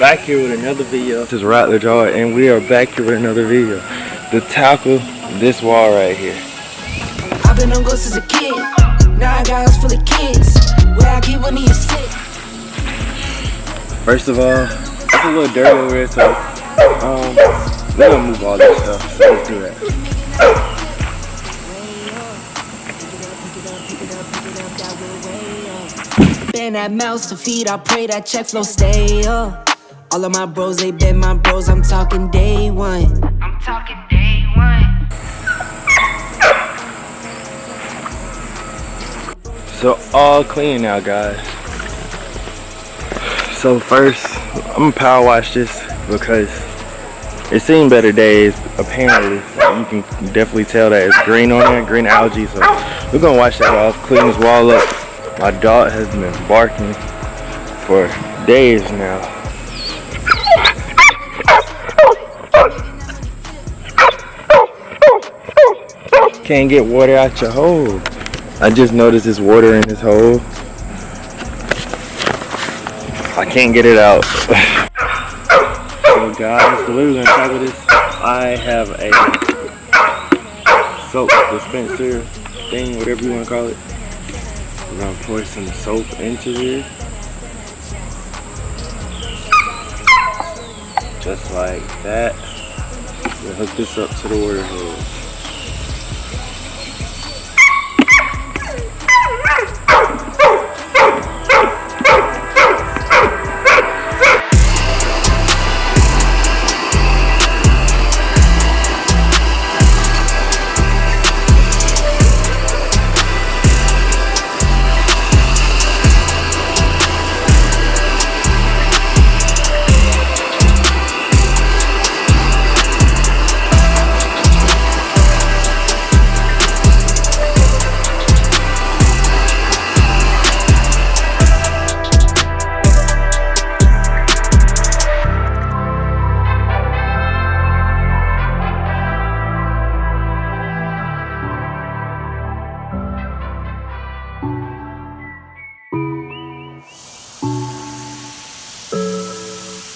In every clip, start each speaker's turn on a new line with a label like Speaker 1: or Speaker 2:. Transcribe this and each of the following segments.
Speaker 1: back here with another video. This is Rattler Jaw, and we are back here with another video to tackle this wall right here.
Speaker 2: I've been on ghosts as a kid. Now I got us full of kids. Where I keep when you sit.
Speaker 1: First of all, it's a little dirty over here, so we're gonna move all this stuff. So let's do that.
Speaker 2: Been that mouse to feed, I pray that check flow stay up. All of my bros, they been my bros, I'm talking day one. I'm talking day one.
Speaker 1: So all clean now, guys. So first, I'm gonna power wash this because it's seen better days, apparently. You can definitely tell that it's green on there, green algae. So we're gonna wash that off, clean this wall up. My dog has been barking for days now. Can't get water out your hole. I just noticed there's water in this hole. I can't get it out. So guys, the way we're gonna tackle this, I have a soap dispenser thing, whatever you wanna call it. We're gonna pour some soap into this. Just like that. We'll hook this up to the water hose.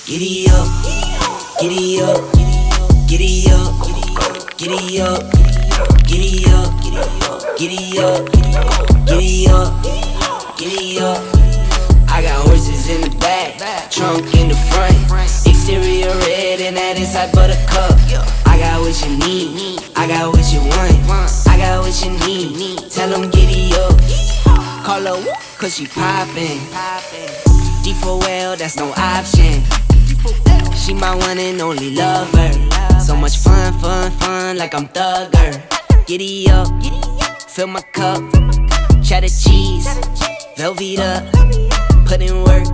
Speaker 2: Giddy up, giddy up, giddy up, giddy up, giddy up, giddy up, giddy up, giddy up. I got horses in the back, trunk in the front, exterior red and that inside buttercup. I got what you need, I got what you want, I got what you need. Tell them giddy up, call her cause she poppin'. D4L, that's no option. She my one and only lover. So much fun, fun, fun, like I'm Thugger. Giddy up, fill my cup. Cheddar cheese, Velveeta. Put in work,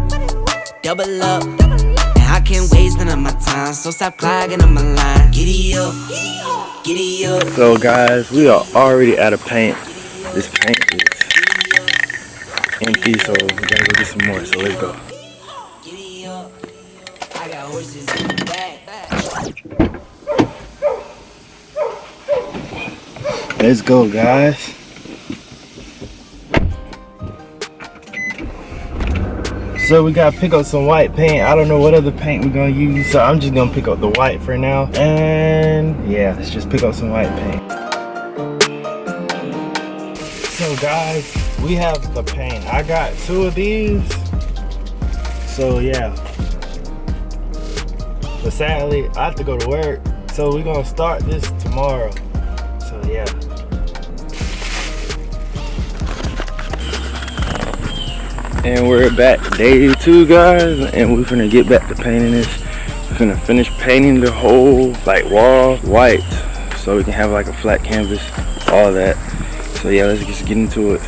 Speaker 2: double up. And I can't waste none of my time, so stop clogging up my line. Giddy up, giddy up.
Speaker 1: So guys, we are already out of paint. This paint is empty, so we gotta go get some more, so let's go.
Speaker 2: I got horses in the back.
Speaker 1: Let's go, guys. So we gotta pick up some white paint. I don't know what other paint we're gonna use, so I'm just gonna pick up the white for now. And yeah, let's just pick up some white paint. So guys, we have the paint. I got 2 of these. So yeah. But sadly, I have to go to work. So we're gonna start this tomorrow. So yeah. And we're back day 2, guys. And we're finna get back to painting this. We're finna finish painting the whole like wall white. So we can have like a flat canvas, all that. So yeah, let's just get into it.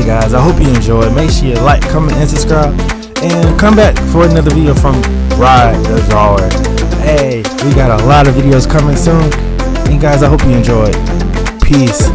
Speaker 3: guys, I hope you enjoyed. Make sure you like, comment, and subscribe. And come back for another video from Ride the Drawer. Hey, we got a lot of videos coming soon. And guys, I hope you enjoyed. Peace.